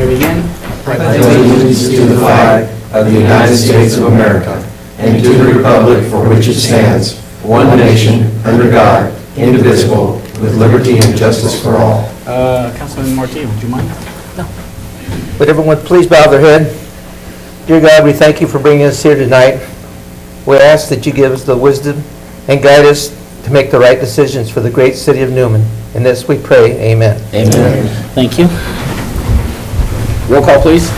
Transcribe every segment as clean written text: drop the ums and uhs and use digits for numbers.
begin. I pledge allegiance to the flag of the United States of America and to the republic for which it stands, one nation, under God, indivisible, with liberty and justice for all. Councilman Marti, would you mind? Would everyone please bow their head? Dear God, we thank you for bringing us here tonight. We ask that you give us the wisdom and guide us to make the right decisions for the great city of Newman. In this we pray, amen. Amen. Thank you. Roll call, please.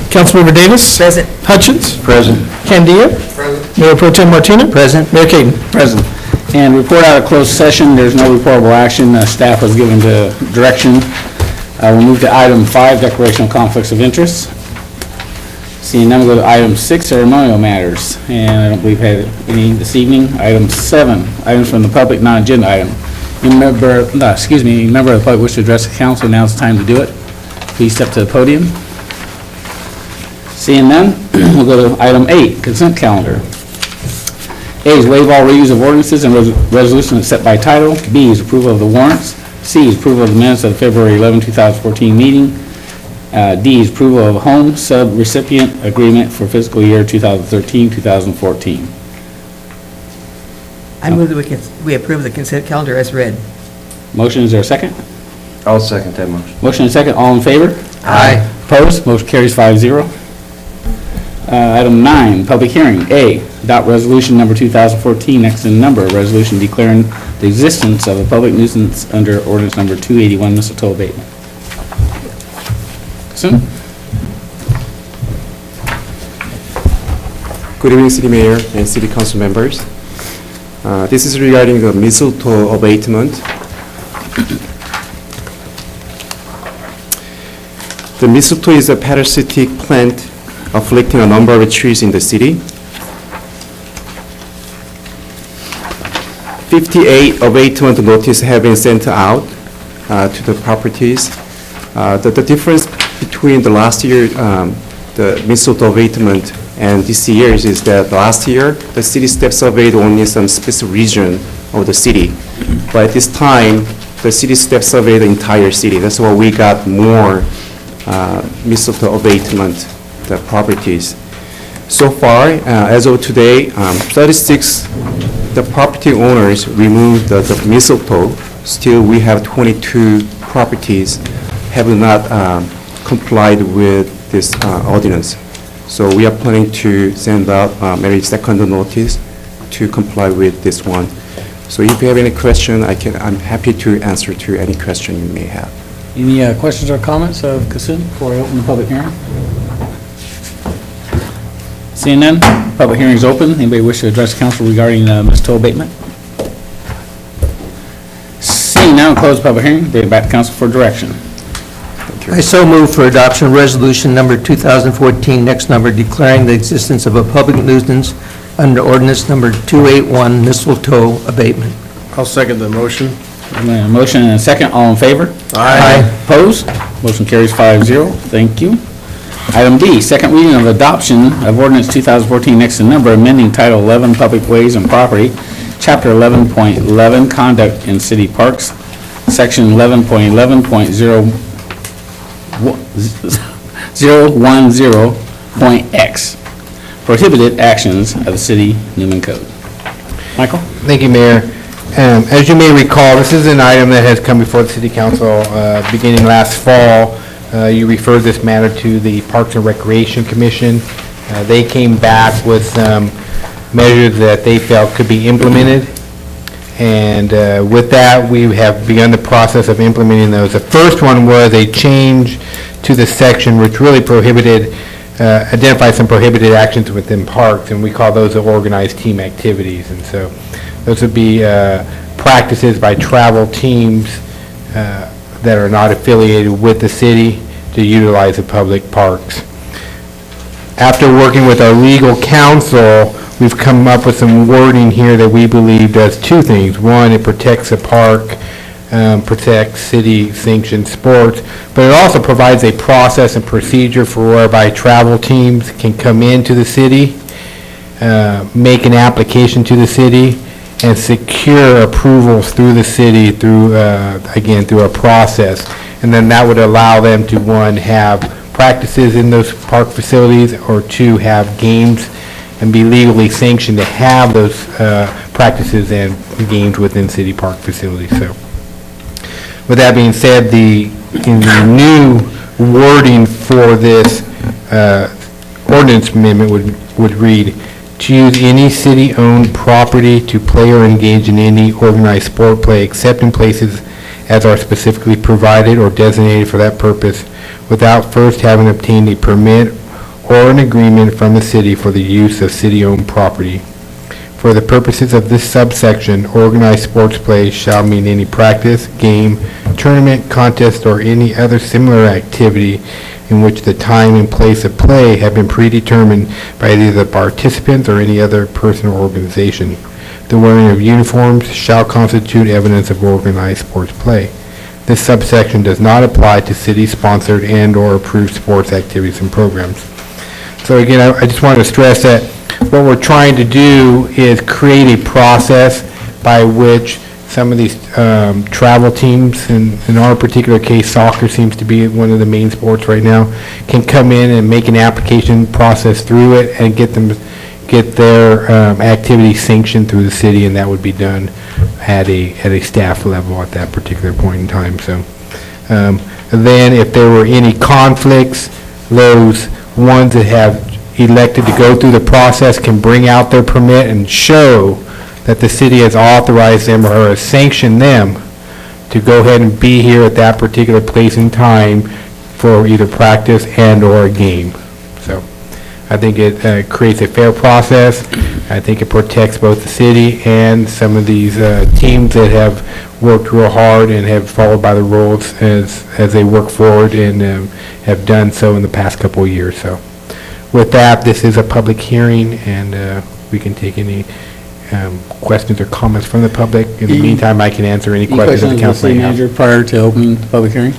Councilmember Davis. Present. Hutchins. Present. Candia. Present. Mayor Pro Tem Martina. Present. Mayor Caden. Present. And report out of closed session. There's no reportable action. Staff was given the direction. We'll move to item 5, declaration of conflicts of interest. Seeing none, we'll go to item 6, ceremonial matters. And I don't believe we had any this evening. Item 7, items from the public, non-agenda item. Any member of the public wish to address the council, now is the time to do it. Please step to the podium. Seeing none, we'll go to item 8, consent calendar. A is waive all readings of ordinances and resolutions set by title. B is approval of the warrants. C is approval of the minutes of the February 11, 2014 meeting. D is approval of a home sub-recipient agreement for fiscal year 2013-2014. I move that we approve the consent calendar as read. Motion, is there a second? I'll second that motion. Motion and second, all in favor? Aye. Opposed? Motion carries 5-0. Item 9, public hearing. A, adopt resolution number 2014, next in number, resolution declaring the existence of a public nuisance under ordinance number 281, mistletoe abatement. Soon? Good evening, City Mayor and City Council members. This is regarding the mistletoe abatement. The mistletoe is a parasitic plant afflicting a number of trees in the city. 58 abatement notices have been sent out to the properties. The difference between the last year, the mistletoe abatement, and this year's is that last year the city step surveyed only some specific region of the city, but this time the city step surveyed the entire city. That's why we got more mistletoe abatement the properties. So far, as of today, 36 the property owners removed the mistletoe. Still, we have 22 properties have not complied with this ordinance. So we are planning to send out maybe second notice to comply with this one. So if you have any question, I'm happy to answer to any question you may have. Any questions or comments of Kasum before I open the public hearing? Seeing none, public hearing is open. Anybody wish to address the council regarding mistletoe abatement? Seeing none, close the public hearing. Bring it back to council for direction. I so move for adoption of resolution number 2014, next number, declaring the existence of a public nuisance under ordinance number 281, mistletoe abatement. I'll second the motion. Motion and a second. All in favor? Aye. Opposed? Motion carries 5-0. Thank you. Item D, second reading of adoption of ordinance 2014, next in number, amending Title 11, Public Ways and Property, Chapter 11.11, Conduct in City Parks, Section 11.11.010.x, prohibited actions of the City Newman Code. Michael? Thank you, Mayor. As you may recall, this is an item that has come before the City Council beginning last fall. You referred this matter to the Parks and Recreation Commission. They came back with some measures that they felt could be implemented. And with that, we have begun the process of implementing those. The first one was a change to the section which really prohibited, identified some prohibited actions within parks, and we call those the organized team activities. And so those would be practices by travel teams that are not affiliated with the city to utilize the public parks. After working with our legal counsel, we've come up with some wording here that we believe does two things. One, it protects the park, protects city-sanctioned sports, but it also provides a process and procedure for whereby travel teams can come into the city, make an application to the city, and secure approvals through the city through, again, through a process. And then that would allow them to, one, have practices in those park facilities, or two, have games and be legally sanctioned to have those practices and games within city park facilities. So, with that being said, in the new wording for this ordinance amendment would read, to use any city-owned property to play or engage in any organized sport play except in places as are specifically provided or designated for that purpose, without first having obtained a permit or an agreement from the city for the use of city-owned property. For the purposes of this subsection, organized sports play shall mean any practice, game, tournament, contest, or any other similar activity in which the time and place of play have been predetermined by either the participants or any other person or organization. The wearing of uniforms shall constitute evidence of organized sports play. This subsection does not apply to city-sponsored and/or approved sports activities and programs. So again, I just wanted to stress that what we're trying to do is create a process by which some of these travel teams, in our particular case, soccer seems to be one of the main sports right now, can come in and make an application process through it and get their activity sanctioned through the city, and that would be done at a staff level at that particular point in time. So then if there were any conflicts, those ones that have elected to go through the process can bring out their permit and show that the city has authorized them or has sanctioned them to go ahead and be here at that particular place and time for either practice and/or a game. So I think it creates a fair process. I think it protects both the city and some of these teams that have worked real hard and have followed by the rules as they work forward and have done so in the past couple of years. So with that, this is a public hearing, and we can take any questions or comments from the public. In the meantime, I can answer any questions that the council may have. Manager, prior to opening the public hearing?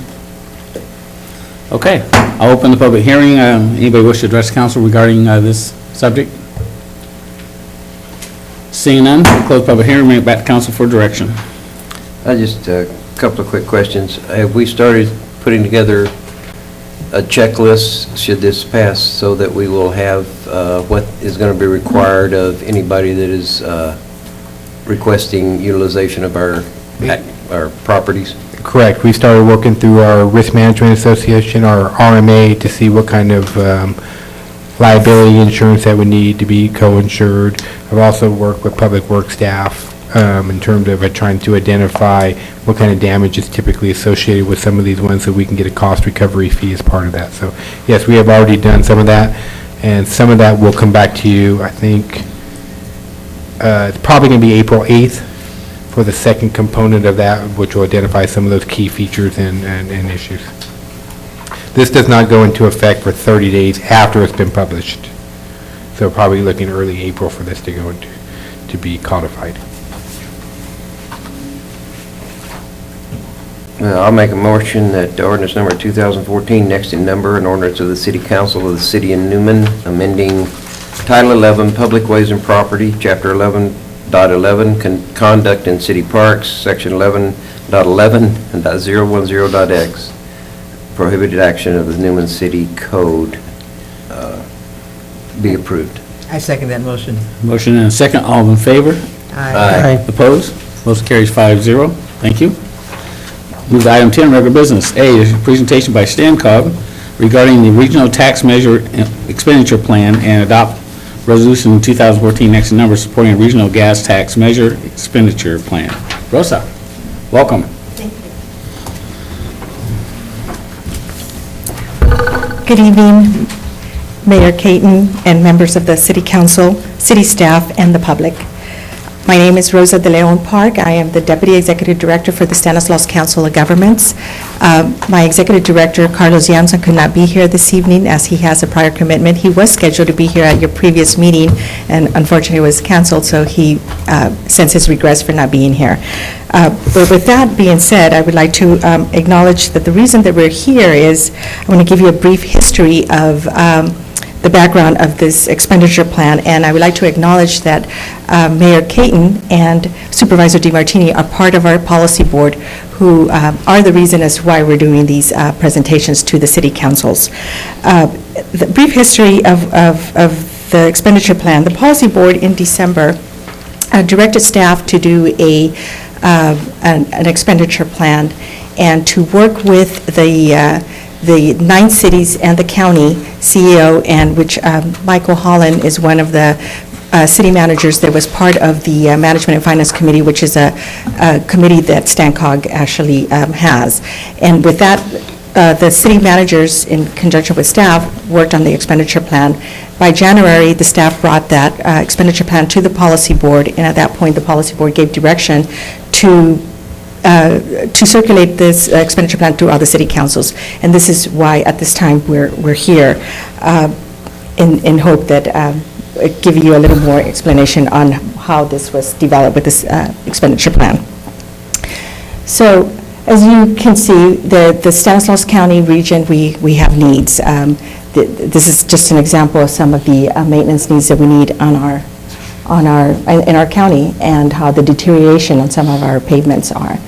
Okay, I'll open the public hearing. Anybody wish to address council regarding this subject? Seeing none, close public hearing, bring it back to council for direction. Just a couple of quick questions. Have we started putting together a checklist, should this pass, so that we will have what is going to be required of anybody that is requesting utilization of our properties? Correct. We started working through our Risk Management Association, our RMA, to see what kind of liability insurance that would need to be co-insured. I've also worked with public works staff in terms of trying to identify what kind of damage is typically associated with some of these ones, so we can get a cost recovery fee as part of that. So yes, we have already done some of that, and some of that will come back to you. I think it's probably going to be April 8th for the second component of that, which will identify some of those key features and issues. This does not go into effect for 30 days after it's been published. So probably looking early April for this to go into, to be codified. I'll make a motion that ordinance number 2014, next in number, an ordinance of the City Council of the City of Newman, amending Title 11, Public Ways and Property, Chapter 11.11, Conduct in City Parks, Section 11.11 and .010.x, prohibited action of the Newman City Code be approved. I second that motion. Motion and a second, all in favor? Aye. Opposed? Motion carries 5-0. Thank you. Move to item 10, regular business. A, is a presentation by Stancog regarding the regional tax measure expenditure plan and adopt resolution 2014 next in number supporting a regional gas tax measure expenditure plan. Rosa, welcome. Good evening, Mayor Caton and members of the City Council, City staff, and the public. My name is Rosa de Leon Park. I am the Deputy Executive Director for the Stanislaus Council of Governments. My Executive Director, Carlos Janssen, could not be here this evening as he has a prior commitment. He was scheduled to be here at your previous meeting and unfortunately was canceled, so he sends his regrets for not being here. But with that being said, I would like to acknowledge that the reason that we're here is I want to give you a brief history of the background of this expenditure plan, and I would like to acknowledge that Mayor Caton and Supervisor DeMartini are part of our policy board, who are the reason as to why we're doing these presentations to the city councils. The brief history of the expenditure plan. The policy board in December directed staff to do an expenditure plan and to work with the 9 cities and the county CEO, and which Michael Holland is one of the city managers that was part of the Management and Finance Committee, which is a committee that StanCog actually has. And with that, the city managers, in conjunction with staff, worked on the expenditure plan. By January, the staff brought that expenditure plan to the policy board, and at that point, the policy board gave direction to circulate this expenditure plan to other city councils. And this is why, at this time, we're here, in hope that give you a little more explanation on how this was developed with this expenditure plan. So, as you can see, the Stanislaus County region, we have needs. This is just an example of some of the maintenance needs that we need in our county, and how the deterioration on some of our pavements are.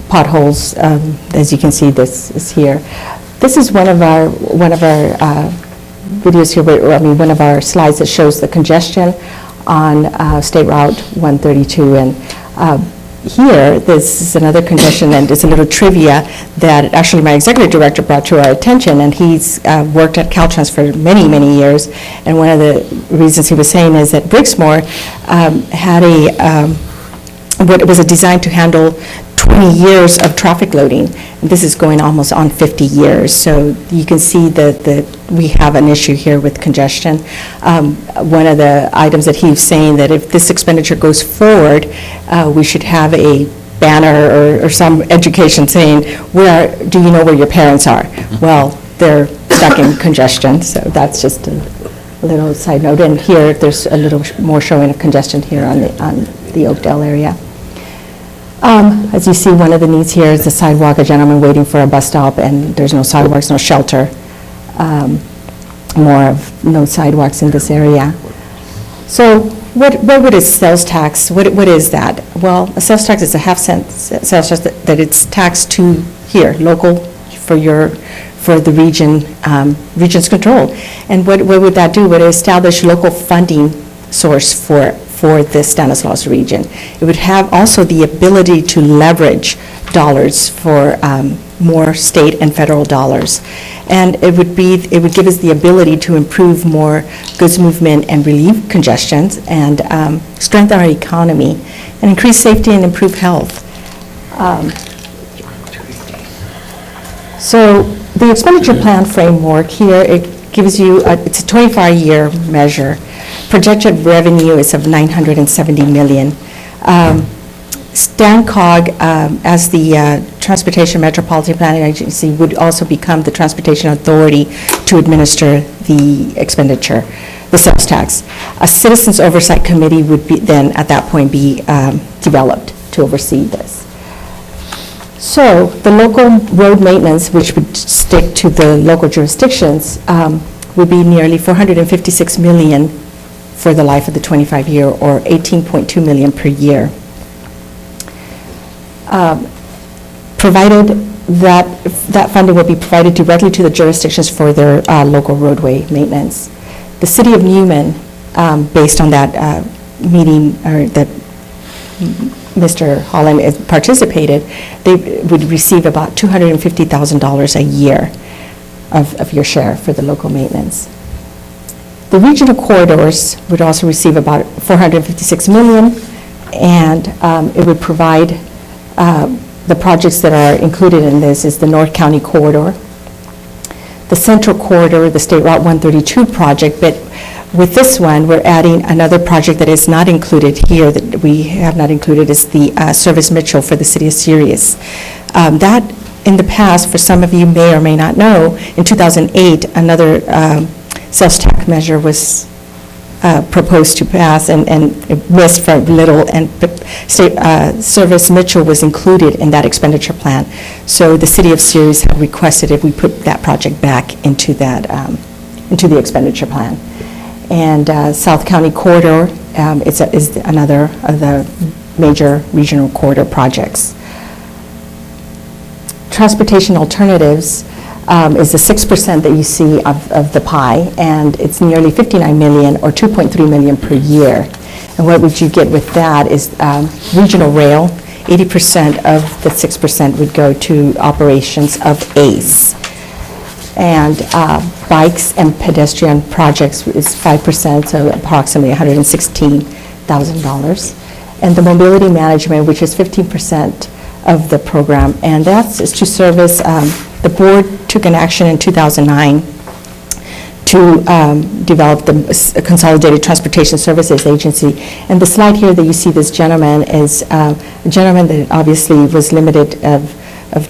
Potholes, as you can see, this is here. This is one of our videos here, one of our slides that shows the congestion on State Route 132, and here, this is another congestion, and it's a little trivia that actually my executive director brought to our attention, and he's worked at Caltrans for many, many years, and one of the reasons he was saying is that Brixmor had what was designed to handle 20 years of traffic loading, and this is going almost on 50 years, so you can see that we have an issue here with congestion. One of the items that he's saying that if this expenditure goes forward, we should have a banner or some education saying, do you know where your parents are? Well, they're stuck in congestion, so that's just a little side note. And here, there's a little more showing of congestion here on the Oakdale area. As you see, one of the needs here is the sidewalk, a gentleman waiting for a bus stop, and there's no sidewalks, no shelter. More of no sidewalks in this area. So what would a sales tax, what is that? Well, a sales tax is a half-cent sales tax that it's taxed to here, local for the region's control. And what would that do? Would it establish local funding source for the Stanislaus region? It would have also the ability to leverage dollars for more state and federal dollars. And it would give us the ability to improve more goods movement and relieve congestions, and strengthen our economy, and increase safety and improve health. So the expenditure plan framework here, it gives you, it's a 25-year measure. Projected revenue is of $970 million. StanCog, as the Transportation Metropolitan Planning Agency, would also become the transportation authority to administer the expenditure, the sales tax. A citizens oversight committee would be then, at that point, be developed to oversee this. So the local road maintenance, which would stick to the local jurisdictions, would be nearly $456 million for the life of the 25-year, or $18.2 million per year. Provided that funding will be provided directly to the jurisdictions for their local roadway maintenance. The city of Newman, based on that meeting, or that Mr. Holland participated, they would receive about $250,000 a year of your share for the local maintenance. The regional corridors would also receive about $456 million, and it would provide the projects that are included in this is the North County Corridor, the Central Corridor, the State Route 132 project, but with this one, we're adding another project that is not included here, that we have not included, is the Service Mitchell for the city of Sirius. That, in the past, for some of you may or may not know, in 2008, another sales tax measure was proposed to pass and it missed for little, and State Service Mitchell was included in that expenditure plan. So the city of Ceres had requested if we put that project back into that, into the expenditure plan. And South County Corridor is another of the major regional corridor projects. Transportation alternatives is the 6% that you see of the pie, and it's nearly 59 million or 2.3 million per year. And what would you get with that is regional rail, 80% of the 6% would go to operations of ACE. And bikes and pedestrian projects is 5%, so approximately $116,000. And the mobility management, which is 15% of the program, and that's is to service, the board took an action in 2009 to develop the Consolidated Transportation Services Agency. And the slide here that you see this gentleman is a gentleman that obviously was limited of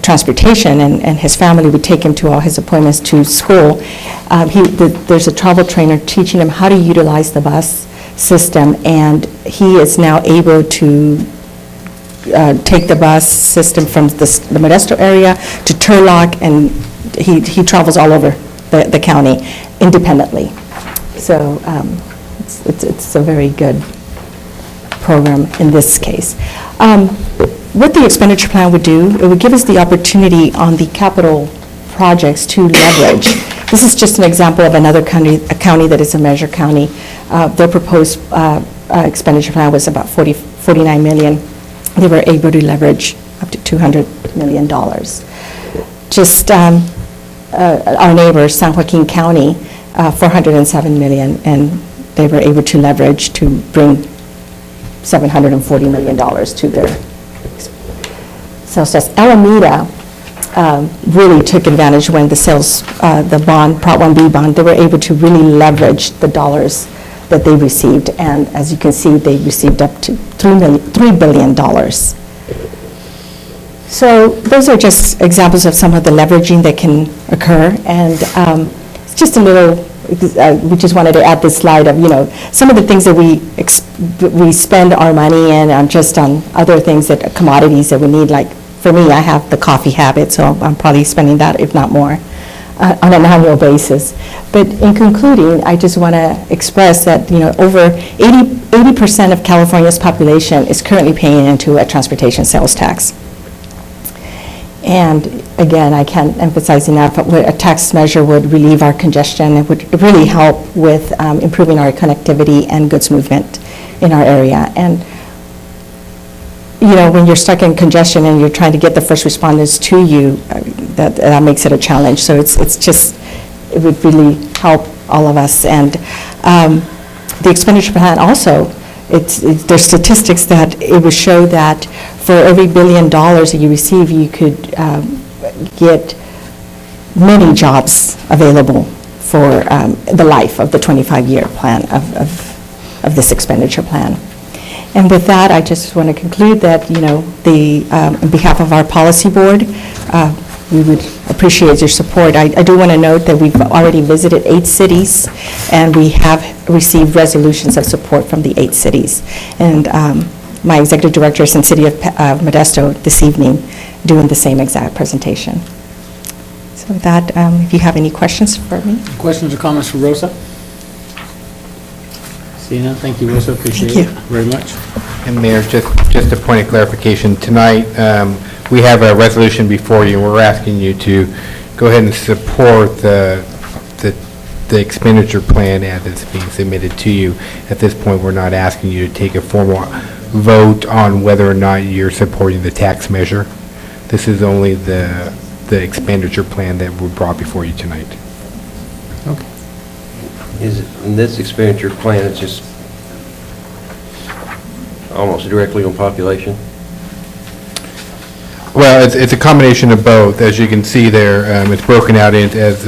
transportation, and his family would take him to all his appointments to school. There's a travel trainer teaching him how to utilize the bus system, and he is now able to take the bus system from the Modesto area to Turlock, and he travels all over the county independently. So it's a very good program in this case. What the expenditure plan would do, it would give us the opportunity on the capital projects to leverage. This is just an example of another county, a county that is a measure county. Their proposed expenditure plan was about 49 million. They were able to leverage up to $200 million. Just our neighbor, San Joaquin County, 407 million, and they were able to leverage to bring $740 million to their sales tax. Alameda really took advantage when the sales, the bond, Prop 1B bond, they were able to really leverage the dollars that they received, and as you can see, they received up to $3 billion. So those are just examples of some of the leveraging that can occur, and it's just a little, we just wanted to add this slide of, some of the things that we spend our money in, just on other things, that commodities that we need. Like for me, I have the coffee habit, so I'm probably spending that, if not more, on an annual basis. But in concluding, I just want to express that, over 80% of California's population is currently paying into a transportation sales tax. And again, I can't emphasize enough, but a tax measure would relieve our congestion. It would really help with improving our connectivity and goods movement in our area. And when you're stuck in congestion and you're trying to get the first responders to you, that makes it a challenge. So it would really help all of us. And the expenditure plan also, there's statistics that it would show that for every $1 billion that you receive, you could get many jobs available for the life of the 25-year plan of this expenditure plan. And with that, I just want to conclude that, on behalf of our policy board, we would appreciate your support. I do want to note that we've already visited 8 cities, and we have received resolutions of support from the 8 cities. And my executive director is in the city of Modesto this evening doing the same exact presentation. So with that, if you have any questions for me. Questions or comments for Rosa? Seeing none, thank you, Rosa, appreciate it very much. And Mayor, just a point of clarification, tonight we have a resolution before you. We're asking you to go ahead and support the expenditure plan as it's being submitted to you. At this point, we're not asking you to take a formal vote on whether or not you're supporting the tax measure. This is only the expenditure plan that we brought before you tonight. Okay. In this expenditure plan, it's just almost directly on population? Well, it's a combination of both. As you can see there, it's broken out into, as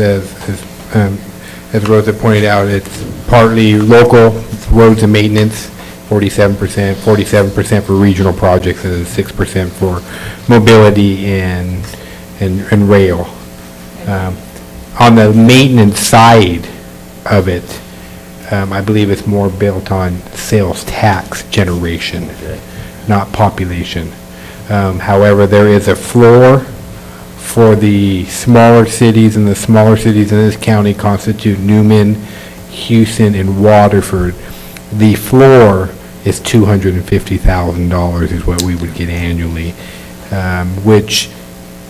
Rosa pointed out, it's partly local roads and maintenance, 47% for regional projects, and 6% for mobility and rail. On the maintenance side of it, I believe it's more built on sales tax generation, not population. However, there is a floor for the smaller cities, and the smaller cities in this county constitute Newman, Houston, and Waterford. The floor is $250,000 is what we would get annually, which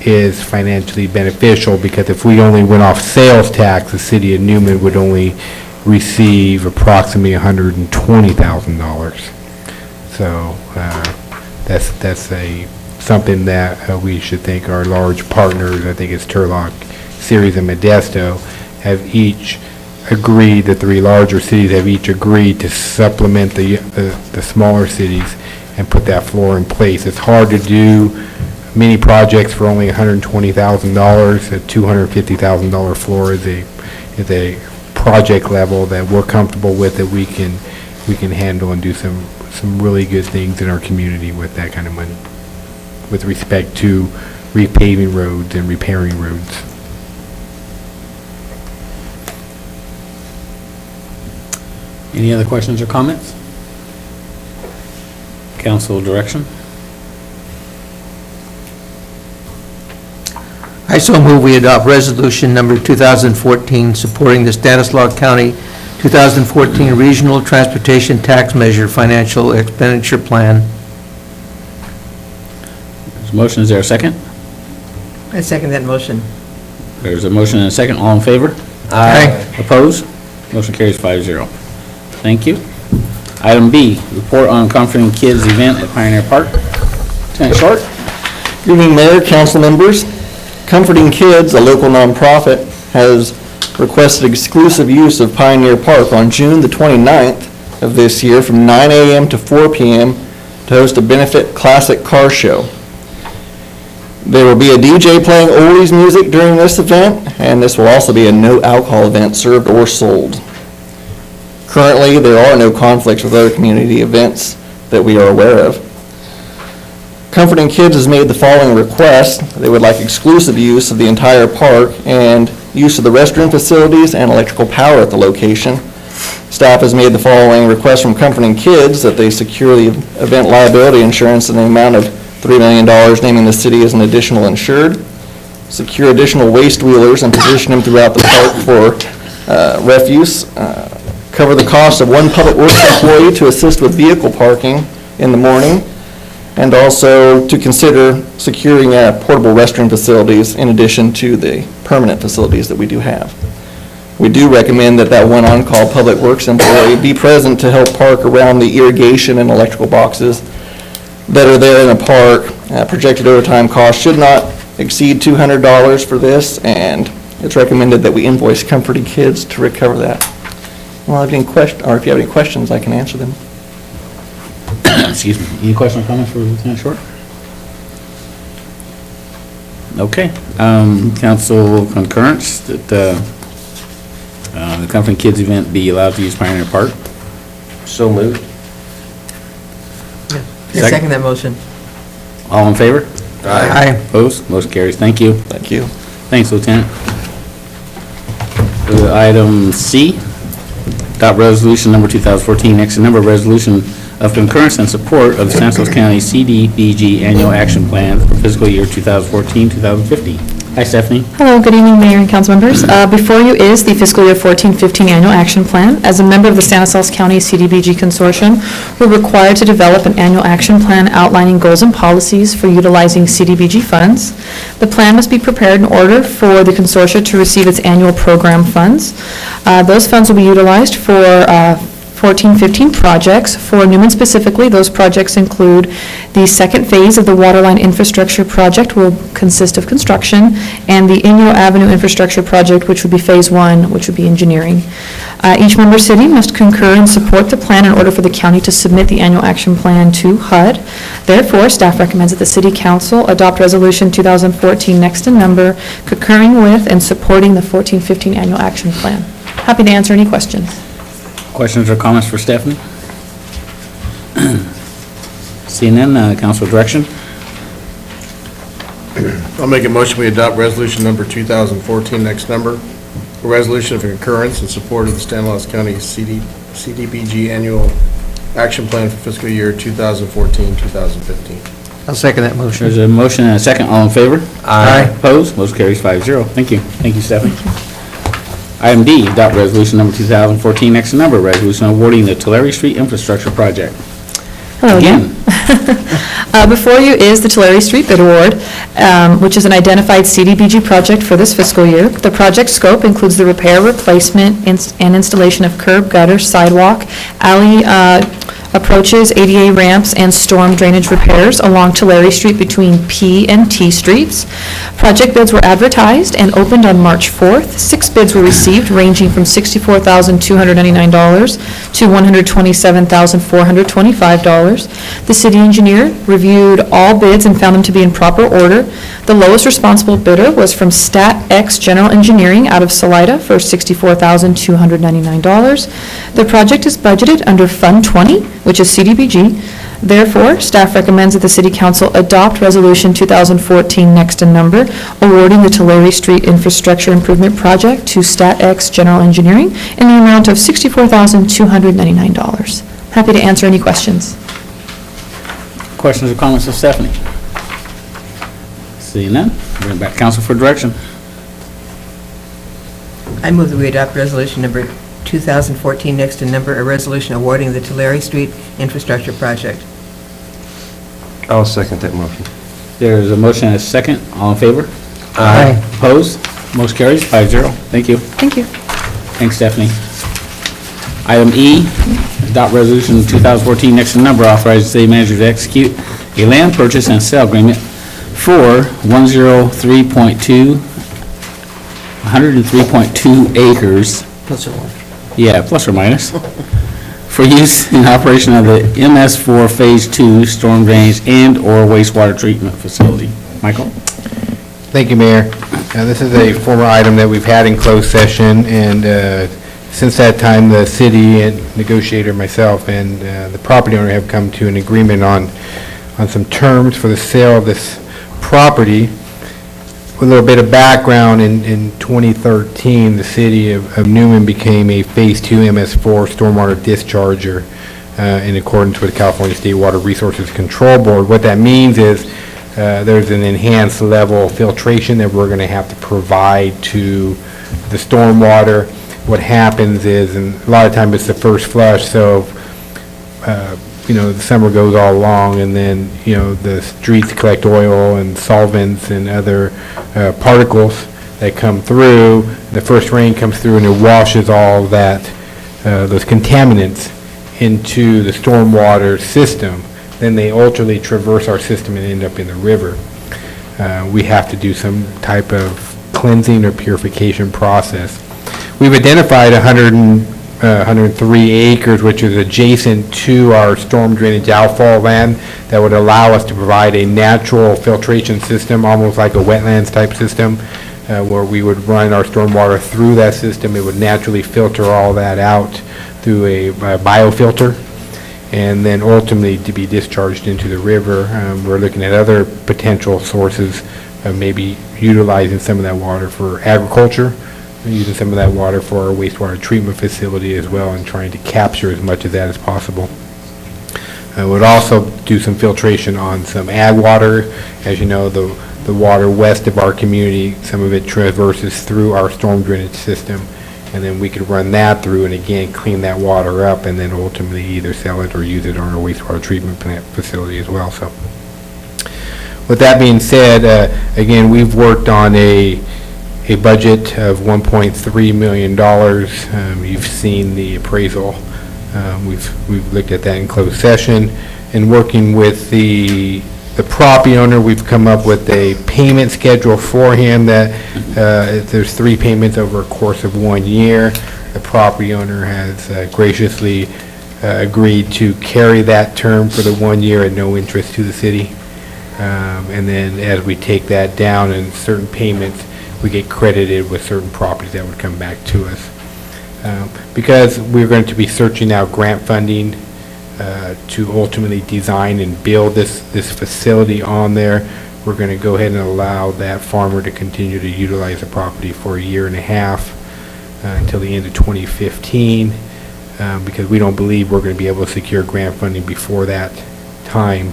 is financially beneficial, because if we only went off sales tax, the city of Newman would only receive approximately $120,000. So that's something that we should thank our large partners, I think it's Turlock, Ceres, and Modesto, have each agreed, the three larger cities have each agreed to supplement the smaller cities and put that floor in place. It's hard to do many projects for only $120,000. A $250,000 floor is a project level that we're comfortable with, that we can handle and do some really good things in our community with that kind of money, with respect to repaving roads and repairing roads. Any other questions or comments? Council direction? I so move we adopt resolution number 2014 supporting the Stanislaus County 2014 Regional Transportation Tax Measure Financial Expenditure Plan. There's a motion, is there a second? I second that motion. There's a motion and a second, all in favor? Aye. Opposed? Motion carries 5-0. Thank you. Item B, report on Comforting Kids event at Pioneer Park. Lieutenant Short? Good evening, Mayor, council members. Comforting Kids, a local nonprofit, has requested exclusive use of Pioneer Park on June the 29th of this year from 9 a.m. to 4 p.m. to host a benefit classic car show. There will be a DJ playing oldies music during this event, and this will also be a no alcohol event served or sold. Currently, there are no conflicts with other community events that we are aware of. Comforting Kids has made the following request. They would like exclusive use of the entire park and use of the restroom facilities and electrical power at the location. Staff has made the following request from Comforting Kids, that they secure the event liability insurance in the amount of $3 million, naming the city as an additional insured, secure additional waste wheelers and position them throughout the park for refuse, cover the cost of one public works employee to assist with vehicle parking in the morning, and also to consider securing portable restroom facilities in addition to the permanent facilities that we do have. We do recommend that one on-call public works employee be present to help park around the irrigation and electrical boxes that are there in the park. Projected overtime cost should not exceed $200 for this, and it's recommended that we invoice Comforting Kids to recover that. Well, if you have any questions, I can answer them. Excuse me. Any questions or comments for Lieutenant Short? Okay. Council concurrence that the Comforting Kids event be allowed to use Pioneer Park. So moved. I second that motion. All in favor? Aye. Opposed? Motion carries. Thank you. Thank you. Thanks, Lieutenant. Go to item C, adopt resolution number 2014, next a number of resolution of concurrence and support of the Stanislaus County Cdbg Annual Action Plan for fiscal year 2014-2050. Hi, Stephanie. Hello, good evening, Mayor and council members. Before you is the fiscal year 14-15 annual action plan. As a member of the Stanislaus County Cdbg Consortium, we're required to develop an annual action plan outlining goals and policies for utilizing Cdbg funds. The plan must be prepared in order for the consortia to receive its annual program funds. Those funds will be utilized for 14-15 projects. For Newman specifically, those projects include the second phase of the Waterline Infrastructure Project will consist of construction, and the Inyo Avenue Infrastructure Project, which would be phase 1, which would be engineering. Each member city must concur and support the plan in order for the county to submit the annual action plan to HUD. Therefore, staff recommends that the City Council adopt Resolution 2014 next in number, concurring with and supporting the 14-15 annual action plan. Happy to answer any questions. Questions or comments for Stephanie? Seeing none, council direction. I'll make a motion we adopt resolution number 2014, next number. a resolution of concurrence in support of the Stanislaus County CDBG Annual Action Plan for fiscal year 2014-2015. I'll second that motion. There's a motion and a second. All in favor? Aye. Opposed? Motion carries 5-0. Thank you. Thank you, Stephanie. Item D, adopt resolution number 2014, next to number, resolution awarding the Tulare Street Infrastructure Project. Hello again. Before you is the Tulare Street Bid Award, which is an identified CDBG project for this fiscal year. The project scope includes the repair, replacement, and installation of curb, gutter, sidewalk, alley approaches, ADA ramps, and storm drainage repairs along Tulare Street between P and T streets. Project bids were advertised and opened on March 4th. 6 bids were received, ranging from $64,299 to $127,425. The city engineer reviewed all bids and found them to be in proper order. The lowest responsible bidder was from StatX General Engineering out of Salida for $64,299. The project is budgeted under Fund 20, which is CDBG. Therefore, staff recommends that the City Council adopt Resolution 2014 next in number, awarding the Tulare Street Infrastructure Improvement Project to StatX General Engineering in the amount of $64,299. Happy to answer any questions. Questions or comments of Stephanie? Seeing none, bring it back to council for direction. I move that we adopt resolution number 2014, next in number, a resolution awarding the Tulare Street Infrastructure Project. I'll second that motion. There's a motion and a second. All in favor? Aye. Opposed? Motion carries 5-0. Thank you. Thank you. Thanks, Stephanie. Item E, adopt resolution 2014, next in number, authorizing the city manager to execute a land purchase and sale agreement for 103.2 acres. Plus or minus. Yeah, plus or minus, for use in operation of the MS4 Phase 2 storm drainage and/or wastewater treatment facility. Michael? Thank you, Mayor. This is a former item that we've had in closed session, and since that time, the city and negotiator, myself, and the property owner have come to an agreement on some terms for the sale of this property. A little bit of background, in 2013, the city of Newman became a Phase 2 MS4 stormwater discharger in accordance with the California State Water Resources Control Board. What that means is there's an enhanced level of filtration that we're going to have to provide to the stormwater. What happens is, and a lot of times it's the first flush, so the summer goes all along, and then, the streets collect oil and solvents and other particles that come through. The first rain comes through and it washes all that, those contaminants into the stormwater system. Then they ultimately traverse our system and end up in the river. We have to do some type of cleansing or purification process. We've identified 103 acres, which is adjacent to our storm drainage outfall land, that would allow us to provide a natural filtration system, almost like a wetlands type system, where we would run our stormwater through that system. It would naturally filter all that out through a biofilter, and then ultimately to be discharged into the river. We're looking at other potential sources of maybe utilizing some of that water for agriculture, using some of that water for our wastewater treatment facility as well, and trying to capture as much of that as possible. Would also do some filtration on some ag water. As you know, the water west of our community, some of it traverses through our storm drainage system, and then we could run that through and again clean that water up, and then ultimately either sell it or use it on our wastewater treatment plant facility as well. So with that being said, again, we've worked on a budget of $1.3 million. You've seen the appraisal. We've looked at that in closed session. And working with the property owner, we've come up with a payment schedule for him that there's 3 payments over a course of 1 year. The property owner has graciously agreed to carry that term for the 1 year at no interest to the city. And then as we take that down in certain payments, we get credited with certain properties that would come back to us. Because we're going to be searching out grant funding to ultimately design and build this facility on there, we're going to go ahead and allow that farmer to continue to utilize the property for 1.5 years. until the end of 2015, because we don't believe we're going to be able to secure grant funding before that time.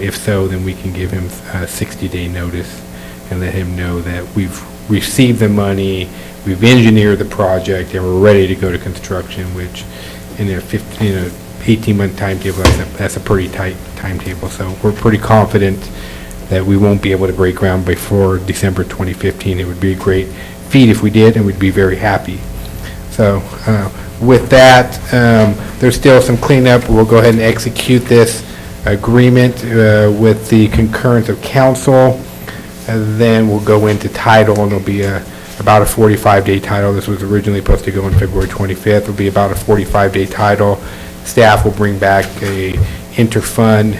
If so, then we can give him a 60-day notice and let him know that we've received the money, we've engineered the project, and we're ready to go to construction, which in a 18-month timetable, that's a pretty tight timetable. So we're pretty confident that we won't be able to break ground before December 2015. It would be a great feat if we did, and we'd be very happy. So with that, there's still some cleanup. We'll go ahead and execute this agreement with the concurrence of council. And then we'll go into title, and it'll be about a 45-day title. This was originally supposed to go on February 25th. It'll be about a 45-day title. Staff will bring back a interfund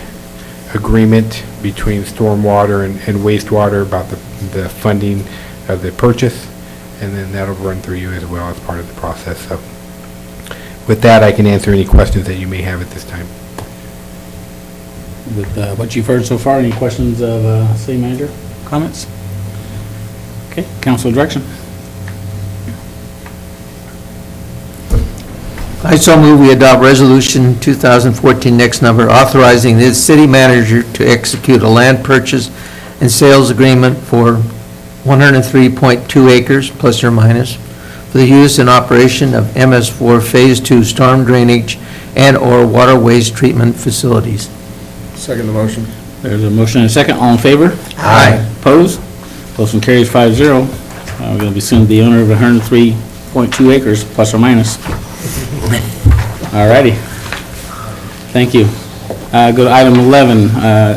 agreement between stormwater and wastewater about the funding of the purchase, and then that'll run through you as well as part of the process. So with that, I can answer any questions that you may have at this time. With what you've heard so far, any questions of city manager? Comments? Okay, council direction. I so move we adopt Resolution 2014, next number, authorizing the city manager to execute a land purchase and sales agreement for 103.2 acres, plus or minus, for the use and operation of MS4 Phase 2 storm drainage and/or water waste treatment facilities. Second the motion. There's a motion and a second. All in favor? Aye. Opposed? Motion carries 5-0. We're going to be soon the owner of 103.2 acres, plus or minus. All righty. Thank you. Go to item 11,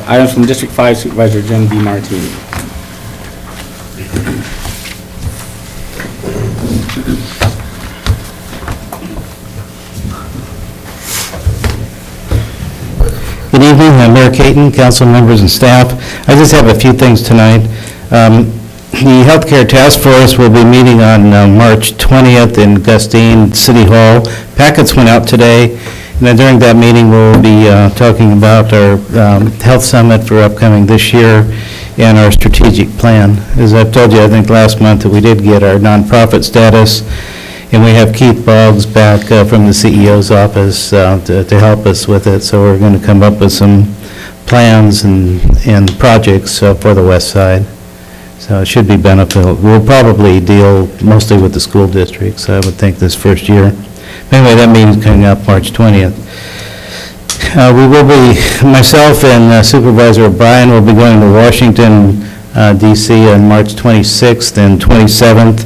items from District 5 Supervisor Jen D. Martini. Good evening, I'm Mayor Caton, council members and staff. I just have a few things tonight. The Healthcare Task Force will be meeting on March 20th in Gustine City Hall. Packets went out today, and then during that meeting, we'll be talking about our health summit for upcoming this year and our strategic plan. As I've told you, I think last month, that we did get our nonprofit status, and we have Keith Boggs back from the CEO's office to help us with it, so we're going to come up with some plans and projects for the west side. So it should be beneficial. We'll probably deal mostly with the school districts, I would think, this first year. Anyway, that meeting's coming up March 20th. We will be, myself and Supervisor O'Brien will be going to Washington, D.C. on March 26th and 27th.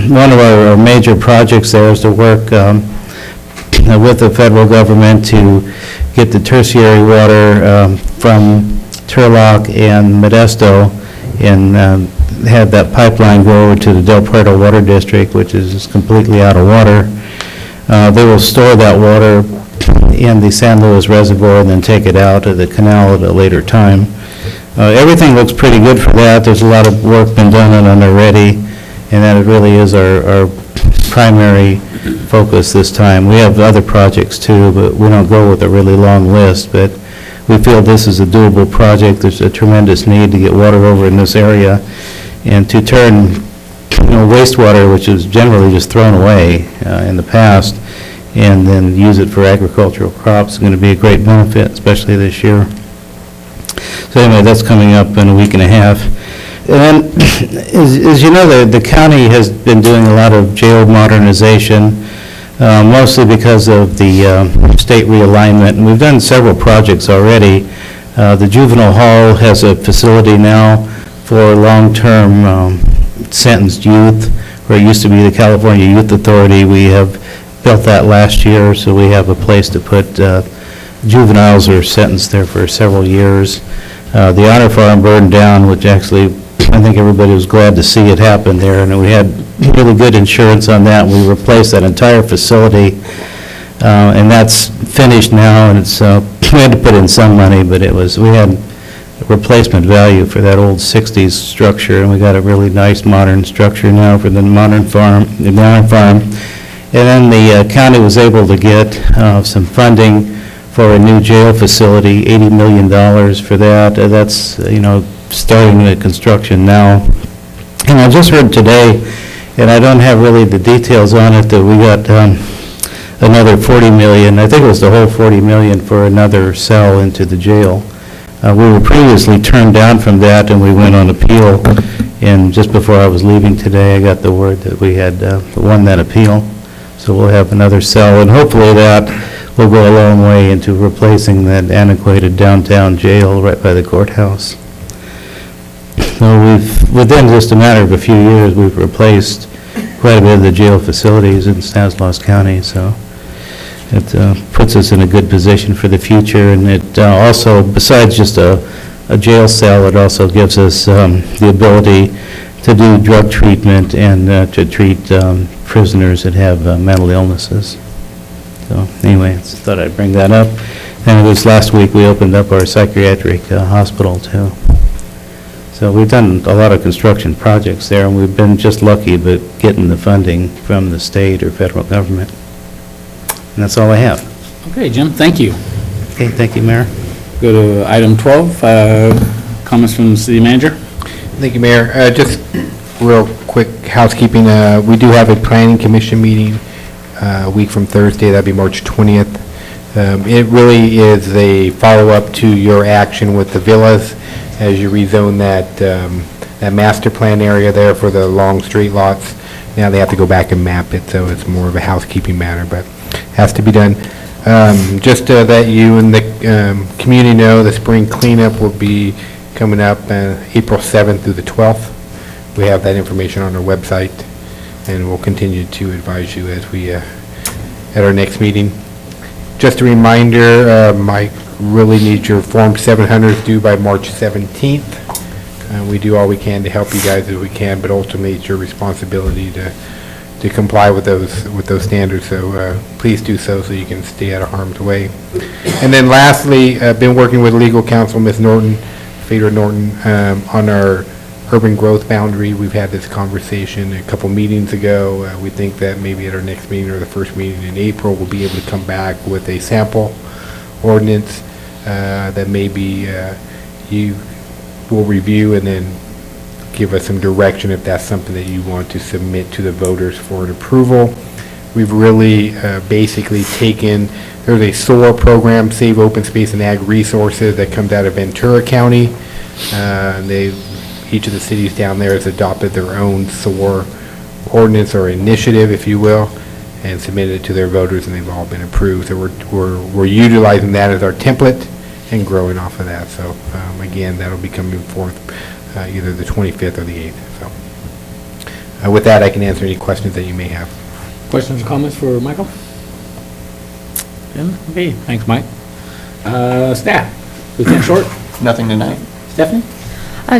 One of our major projects there is to work with the federal government to get the tertiary water from Turlock and Modesto, and have that pipeline go over to the Del Puerto Water District, which is completely out of water. They will store that water in the San Luis Reservoir and then take it out of the canal at a later time. Everything looks pretty good for that. There's a lot of work been done on it already, and that it really is our primary focus this time. We have other projects too, but we don't go with a really long list, but we feel this is a doable project. There's a tremendous need to get water over in this area, and to turn wastewater, which is generally just thrown away in the past, and then use it for agricultural crops is going to be a great benefit, especially this year. So anyway, that's coming up in a week and a half. And then, as you know, the county has been doing a lot of jail modernization, mostly because of the state realignment, and we've done several projects already. The Juvenile Hall has a facility now for long-term sentenced youth, where it used to be the California Youth Authority. We have built that last year, so we have a place to put juveniles who are sentenced there for several years. The Honor Farm burned down, which actually I think everybody was glad to see it happen there, and we had really good insurance on that. We replaced that entire facility, and that's finished now, and it's we had to put in some money, but we had replacement value for that old 60s structure, and we got a really nice modern structure now for the modern farm, And then the county was able to get some funding for a new jail facility, $80 million for that. That's, starting the construction now. And I just heard today And I don't have really the details on it, that we got another 40 million, I think it was the whole 40 million for another cell into the jail. We were previously turned down from that, and we went on appeal, and just before I was leaving today, I got the word that we had won that appeal. So we'll have another cell, and hopefully that will go a long way into replacing that antiquated downtown jail right by the courthouse. So within just a matter of a few years, we've replaced quite a bit of the jail facilities in Stanislaus County, so it puts us in a good position for the future, and it also, besides just a jail cell, it also gives us the ability to do drug treatment and to treat prisoners that have mental illnesses. So anyway, I just thought I'd bring that up. And it was last week we opened up our psychiatric hospital too. So we've done a lot of construction projects there, and we've been just lucky about getting the funding from the state or federal government. And that's all I have. Okay, Jim, thank you. Okay, thank you, Mayor. Go to item 12, comments from the city manager. Thank you, Mayor. Just real quick housekeeping, we do have a planning commission meeting a week from Thursday, that'd be March 20th. It really is a follow-up to your action with the villas as you rezone that master plan area there for the long straight lots. Now they have to go back and map it, so it's more of a housekeeping matter, but has to be done. Just that you and the community know, the spring cleanup will be coming up April 7th through the 12th. We have that information on our website, and we'll continue to advise you as we, at our next meeting. Just a reminder, Mike really needs your Form 700 due by March 17th. We do all we can to help you guys as we can, but ultimately it's your responsibility to comply with those standards, so please do so you can stay out of harm's way. And then lastly, I've been working with legal counsel, Ms. Norton, Fader Norton, on our urban growth boundary. We've had this conversation a couple meetings ago. We think that maybe at our next meeting or the first meeting in April, we'll be able to come back with a sample ordinance that maybe you will review and then give us some direction if that's something that you want to submit to the voters for an approval. We've really basically taken, there's a SOAR program, Save Open Space and Ag Resources, that comes out of Ventura County. Each of the cities down there has adopted their own SOAR ordinance or initiative, if you will, and submitted it to their voters, and they've all been approved. So we're utilizing that as our template and growing off of that. So again, that'll be coming forth either the 25th or the 8th. So with that, I can answer any questions that you may have. Questions or comments for Michael? Jim? Okay, thanks, Mike. Staff, weekend short? Nothing tonight. Stephanie?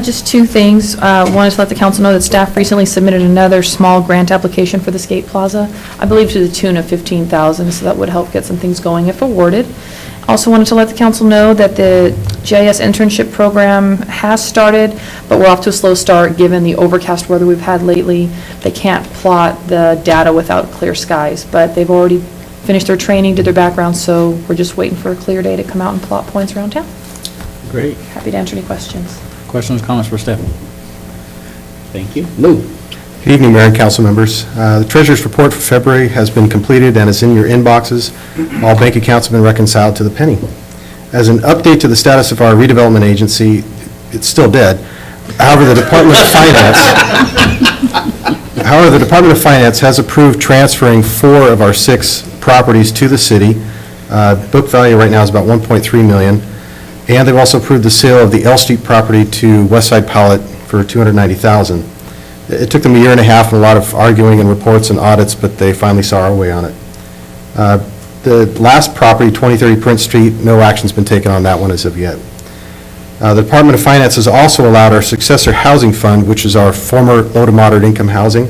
Just two things. Wanted to let the council know that staff recently submitted another small grant application for the skate plaza, I believe to the tune of $15,000, so that would help get some things going if awarded. Also wanted to let the council know that the GIS internship program has started, but we're off to a slow start given the overcast weather we've had lately. They can't plot the data without clear skies, but they've already finished their training, did their background, so we're just waiting for a clear day to come out and plot points around town. Great. Happy to answer any questions. Questions, comments for Stephanie? Thank you. Lou? Good evening, Mayor and council members. The Treasurer's report for February has been completed and is in your inboxes. All bank accounts have been reconciled to the penny. As an update to the status of our redevelopment agency, it's still dead. However, the Department of Finance has approved transferring 4 of our 6 properties to the city. Book value right now is about $1.3 million. And they've also approved the sale of the L Street property to Westside Pilot for $290,000. It took them a year and a half and a lot of arguing and reports and audits, but they finally saw our way on it. The last property, 2030 Prince Street, no action's been taken on that one as of yet. The Department of Finance has also allowed our successor housing fund, which is our former low to moderate income housing,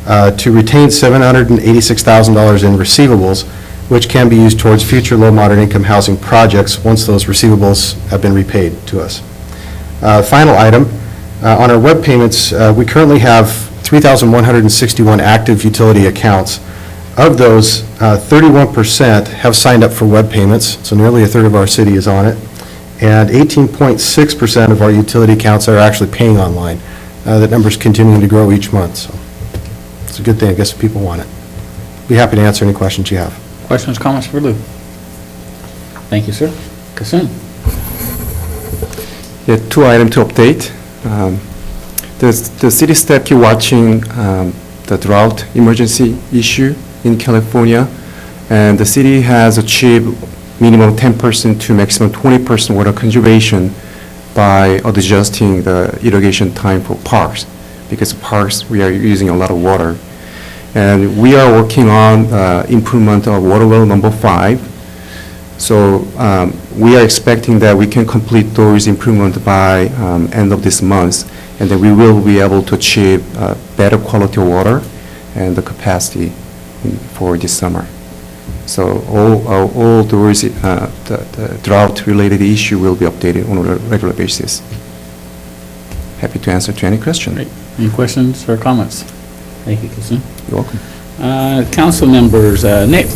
to retain $786,000 in receivables, which can be used towards future low moderate income housing projects once those receivables have been repaid to us. Final item, on our web payments, we currently have 3,161 active utility accounts. Of those, 31% have signed up for web payments, so nearly a third of our city is on it, and 18.6% of our utility accounts are actually paying online. That number's continuing to grow each month. So It's a good thing, I guess, if people want it. Be happy to answer any questions you have. Questions, comments for Lou? Thank you, sir. Kassoon. Yeah, 2 items to update. The city staff keep watching the drought emergency issue in California, and the city has achieved minimum 10% to maximum 20% water conservation by adjusting the irrigation time for parks, because parks, we are using a lot of water. And we are working on improvement of water well number 5. So we are expecting that we can complete those improvements by end of this month, and then we will be able to achieve better quality of water and the capacity for this summer. So all those the drought-related issue will be updated on a regular basis. Happy to answer to any question. Great. Any questions or comments? Thank you, Kassoon. You're welcome. Council members, Nick?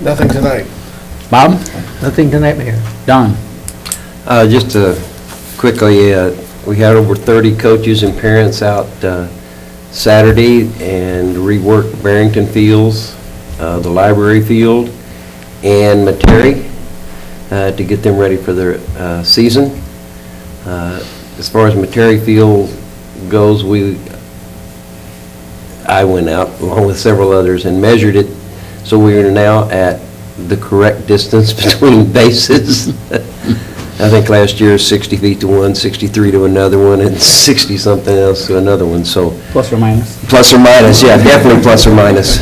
Nothing tonight. Bob? Nothing tonight, Mayor. Don? Just quickly, we had over 30 coaches and parents out Saturday and reworked Barrington Fields, the library field, and Metairie to get them ready for their season. As far as Metairie Field goes, I went out along with several others and measured it, so we are now at the correct distance between bases. I think last year 60 feet to one, 63 to another one, and 60-something else to another one, so. Plus or minus? Plus or minus, yeah, definitely plus or minus.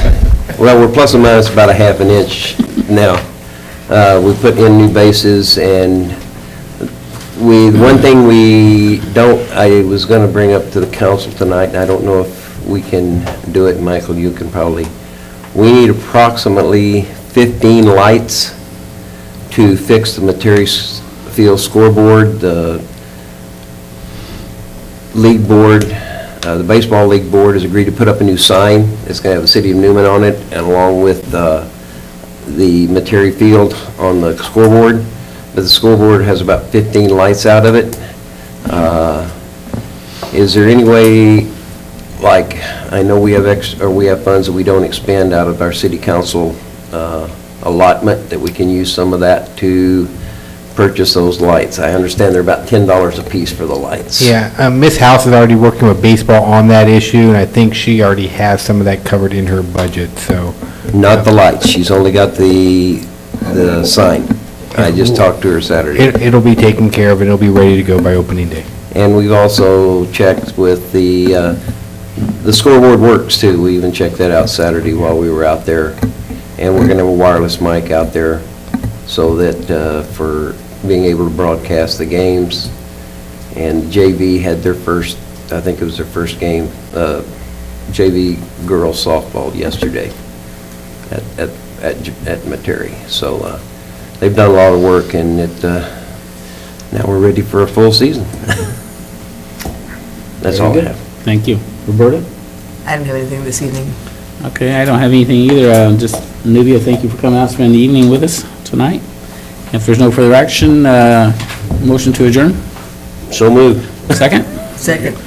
Well, we're plus or minus about a half an inch now. We put in new bases, and one thing I was going to bring up to the council tonight, and I don't know if we can do it, Michael, you can probably. We need approximately 15 lights to fix the Metairie Field scoreboard, the league board, the baseball league board has agreed to put up a new sign. It's going to have the city of Newman on it, and along with the Metairie Field on the scoreboard. But the scoreboard has about 15 lights out of it. Is there any way, like, I know we have funds that we don't expend out of our city council allotment, that we can use some of that to purchase those lights? I understand they're about $10 a piece for the lights. Yeah, Ms. House is already working with baseball on that issue, and I think she already has some of that covered in her budget, so. Not the lights, she's only got the sign. I just talked to her Saturday. It'll be taken care of, and it'll be ready to go by opening day. And we've also checked with the scoreboard works too. We even checked that out Saturday while we were out there. And we're going to have a wireless mic out there so that for being able to broadcast the games. And JV had their first, I think it was their first game, JV girls softball yesterday at Metairie. So they've done a lot of work, and now we're ready for a full season. That's all I have. Thank you. Roberta? I don't have anything this evening. Okay, I don't have anything either. Just, Nubia, thank you for coming out and spending the evening with us tonight. If there's no further action, motion to adjourn? So moved. Second? Second.